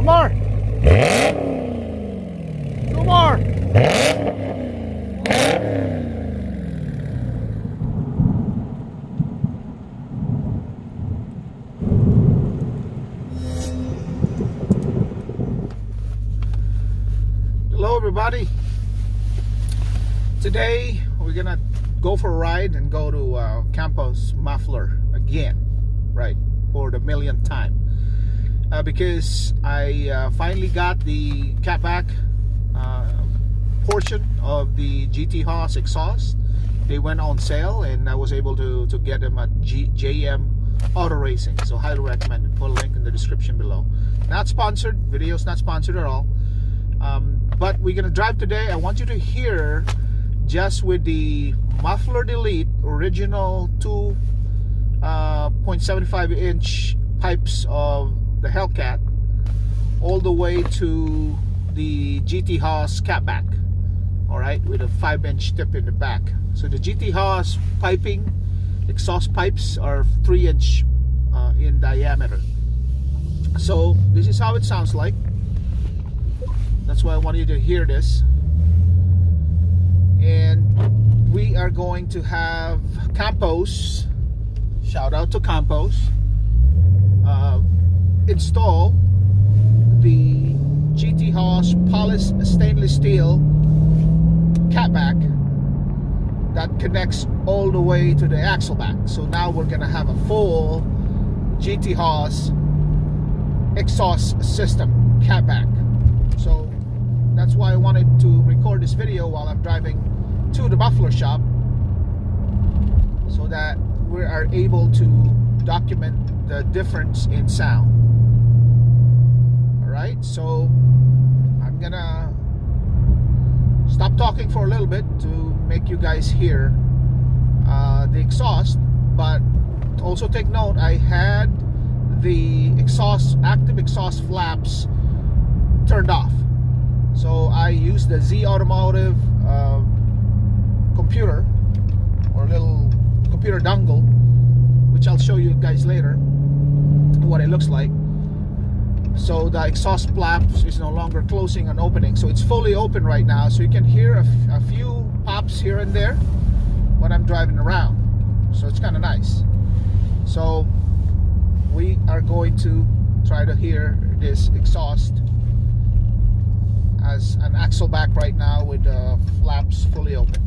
One more. Two more. Hello everybody. Today we're gonna go for a ride and go to GTHAUS Muffler again, right, for the millionth time. Because I finally got the catback portion of the GTHAUS exhaust. They went on sale and I was able to get them at JM Auto Racing. So highly recommend it. Put a link in the description below. Not sponsored, video's not sponsored at all. But we're gonna drive today. I want you to hear just with the muffler delete original 2.75 inch pipes of the Hellcat all the way to the GTHAUS catback, all right, with a 5-inch tip in the back. So the GTHAUS piping exhaust pipes are 3-inch in diameter. So this is how it sounds like. That's why I want you to hear this. And we are going to have Campos, shout out to Campos, install the GTHAUS polished stainless steel catback that connects all the way to the axle back. So now we're gonna have a full GTHAUS exhaust system catback. So that's why I wanted to record this video while I'm driving to the muffler shop, so that we are able to document the difference in sound. Alright, so I'm gonna stop talking for a little bit to make you guys hear the exhaust, but also take note, I had the active exhaust flaps turned off. So I used the Z Automotive computer, or little computer dongle, which I'll show you guys later what it looks like. So the exhaust flaps is no longer closing and opening, so it's fully open right now. So you can hear a few pops here and there when I'm driving around. So it's kind of nice. So we are going to try to hear this exhaust as an axle back right now with the flaps fully open.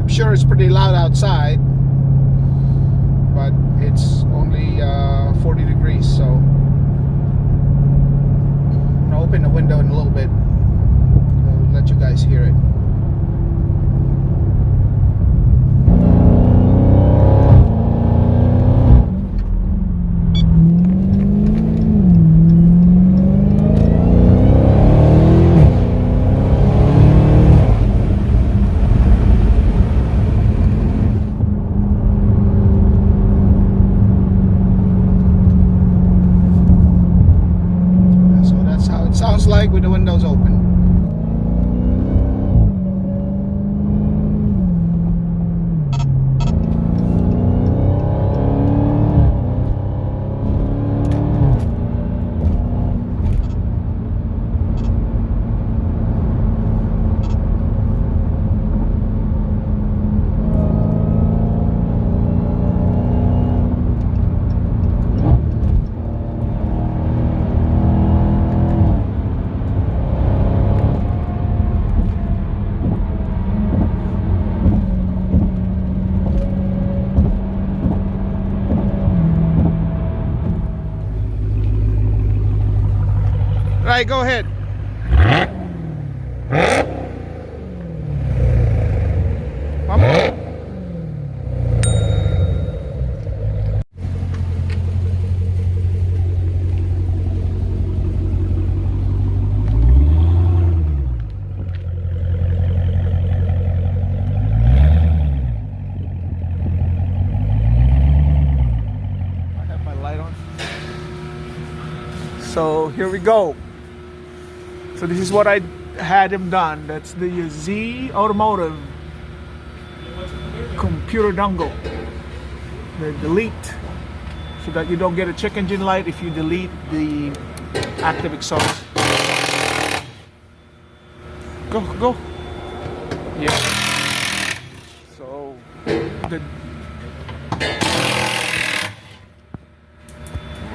Sure, it's pretty loud outside, but it's only 40 degrees, so I'm gonna open the window in a little bit to let you guys hear it. Sounds like with the windows open. Right, go ahead. One more. here we go. So this is what I had him done. That's the Z Automotive computer dongle. The delete, so that you don't get a check engine light if you delete the active exhaust. Go. Yeah. So the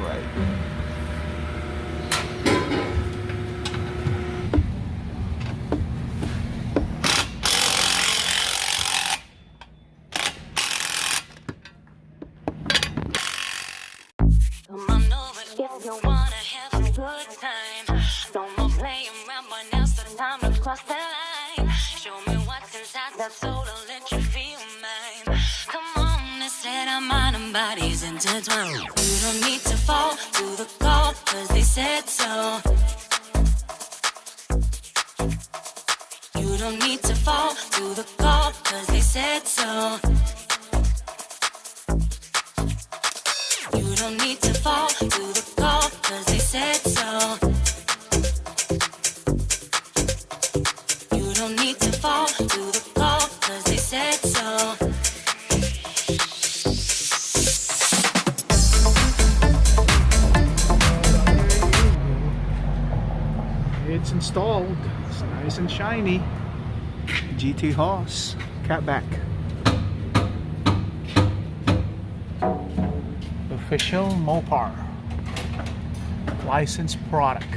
right. Come on over if you wanna have a good time. No more playing around, but now's the time to cross the line. Show me what's inside that soul, I'll let you feel mine. Come on, let's set our mind and bodies intertwined. You don't need to fall to the call, cause they said so. You don't need to fall to the call, cause they said so. You don't need to fall to the call, cause they said so. You don't need to fall to the call, cause they said so. It's installed. It's nice and shiny. GTHAUS catback. Official Mopar licensed product.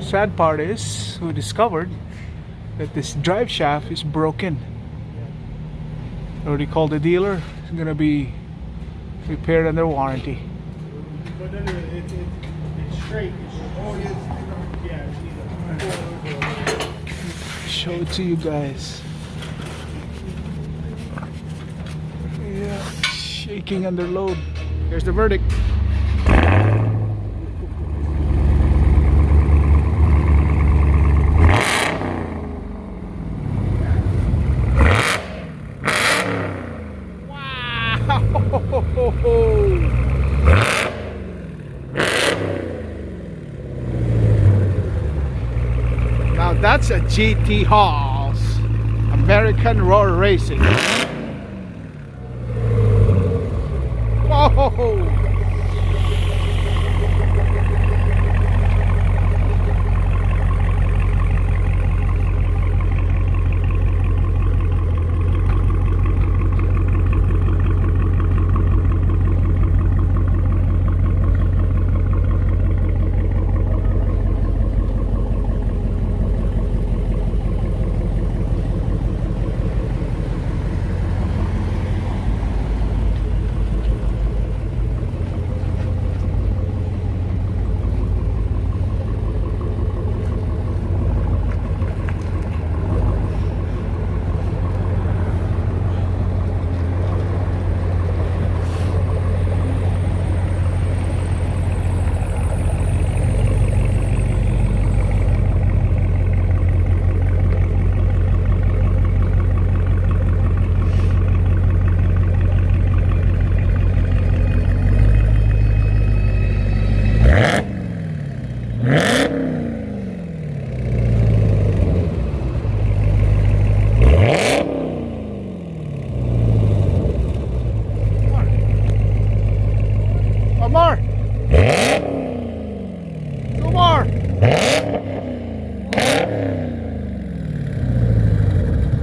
Sad part is we discovered that this drive shaft is broken. Already called the dealer. It's gonna be repaired under warranty. But then it's straight. Show it to you guys. Yeah, shaking under load. Here's the verdict. Wow! Now that's a GTHAUS American Roar Racing. Whoa!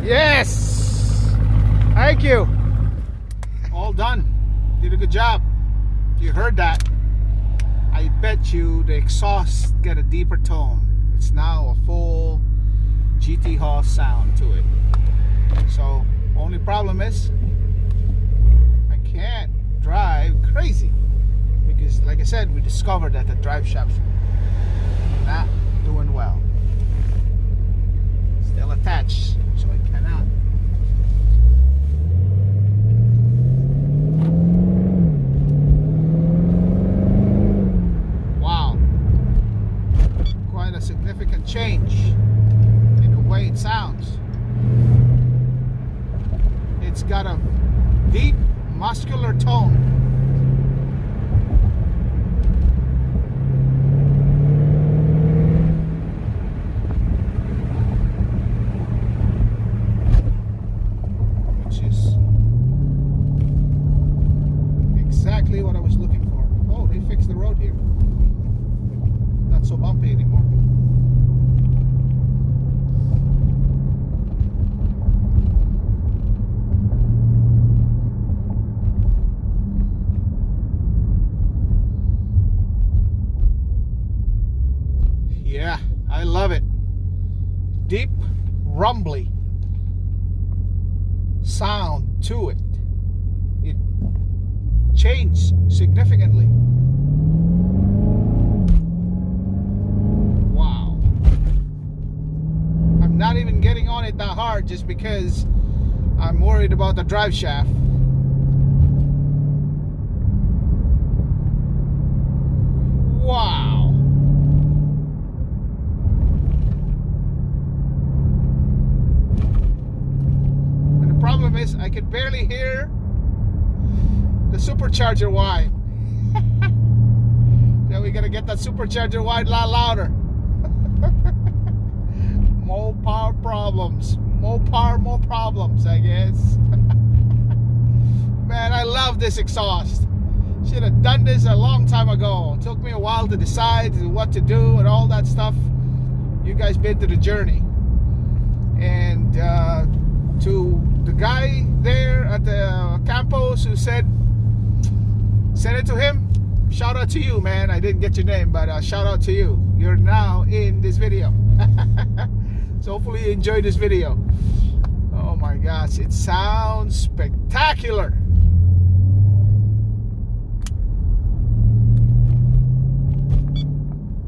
Yes! Thank you. All done. Did a good job. You heard that. I bet you the exhaust get a deeper tone. It's now a full GTHAUS sound to it. So, only problem is I can't drive crazy because, like I said, we discovered that the drive shaft's not doing well. Still attached, so I cannot. Wow, quite a significant change in the way it sounds. It's got muscular tone. Which is exactly what I was looking for. Oh, they fixed the road here. Not so bumpy anymore. Yeah, I love it. Deep, rumbly sound to it. It changed significantly. Wow. I'm not even getting on it that hard just because I'm worried about the drive shaft. Wow. Problem is I could barely hear the supercharger whine. Now we gotta get that supercharger whine a lot louder. Mopar problems. Mopar, more problems, I guess. Man, I love this exhaust. Should have done this a long time ago. It took me a while to decide what to do and all that stuff. You guys been to the journey. And to the guy there at the campos who said, send it to him. Shout out to you, man. I didn't get your name, but shout out to you. You're now in this video. So hopefully you enjoyed this video. Oh my gosh, it sounds spectacular.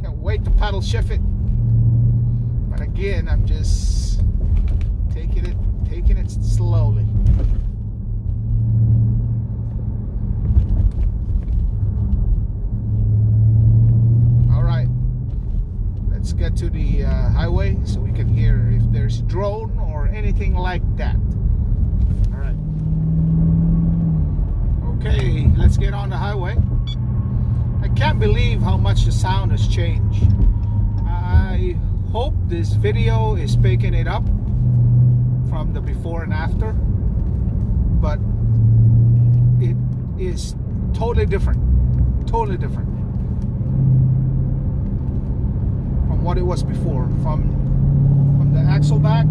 Can't wait to paddle shift it. But again, I'm just taking it slowly. All right, let's get to the highway so we can hear if there's drone or anything like that. All right. Okay, let's get on the highway. I can't believe how much the sound has changed. I hope this video is picking it up from the before and after, but it is totally different from what it was before. From the axle back,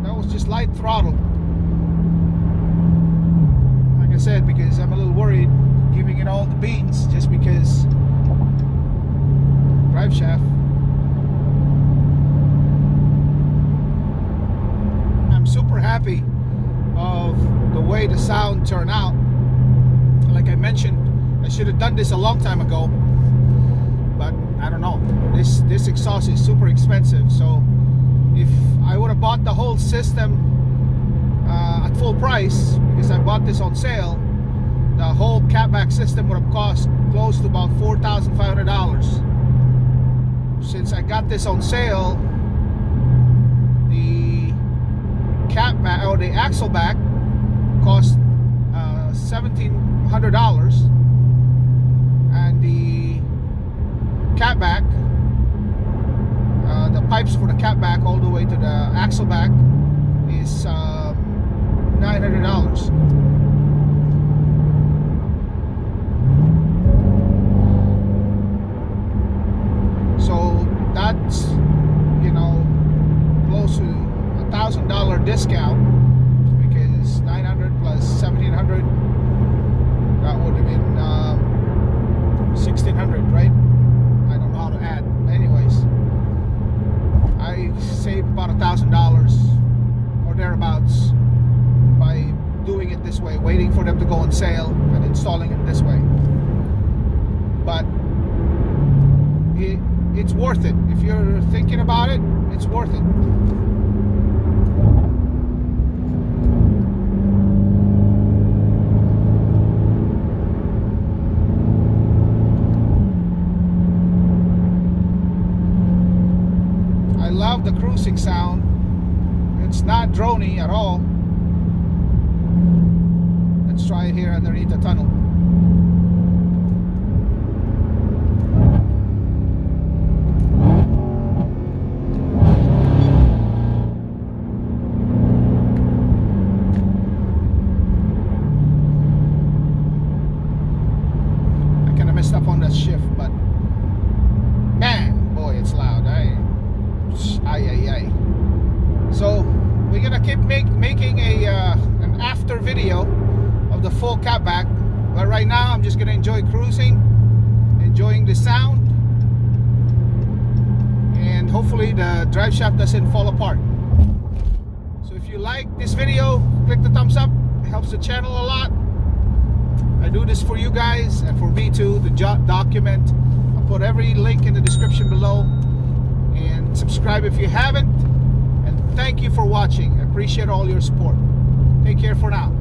that was just light throttle, like I said, because I'm a little worried giving it all the beans just because drive shaft. I'm super happy of the way the sound turned out. Like I mentioned, I should have done this a long time ago, but I don't know. This exhaust is super expensive, so if I would have bought the whole system at full price, because I bought this on sale, the whole catback system would have cost close to about $4,500. Since I got this on sale, the catback or the axle back cost $1,700, and the catback, the pipes for the catback all the way to the axle back is $900. So that's, you know, close to $1,000 discount, because 900 plus 1,700, that would have been 1,600, right? I don't know how to add. Anyways, I saved about $1,000 or thereabouts by doing it this way, waiting for them to go on sale and installing it this way. But it's worth it. If you're thinking about it, it's worth it. I love the racing sound. It's not droney at all. Let's try it here underneath the tunnel. I kind of messed up on that shift, but man, boy, it's loud. Ay. So we're gonna keep making an after video of the full catback, but right now I'm just gonna enjoy cruising, enjoying the sound, and hopefully the drive shaft doesn't fall apart. So if you like this video, click the thumbs up. It helps the channel a lot. I do this for you guys and for me too, to document. I'll put every link in the description below, and subscribe if you haven't. And thank you for watching. I appreciate all your support. Take care for now.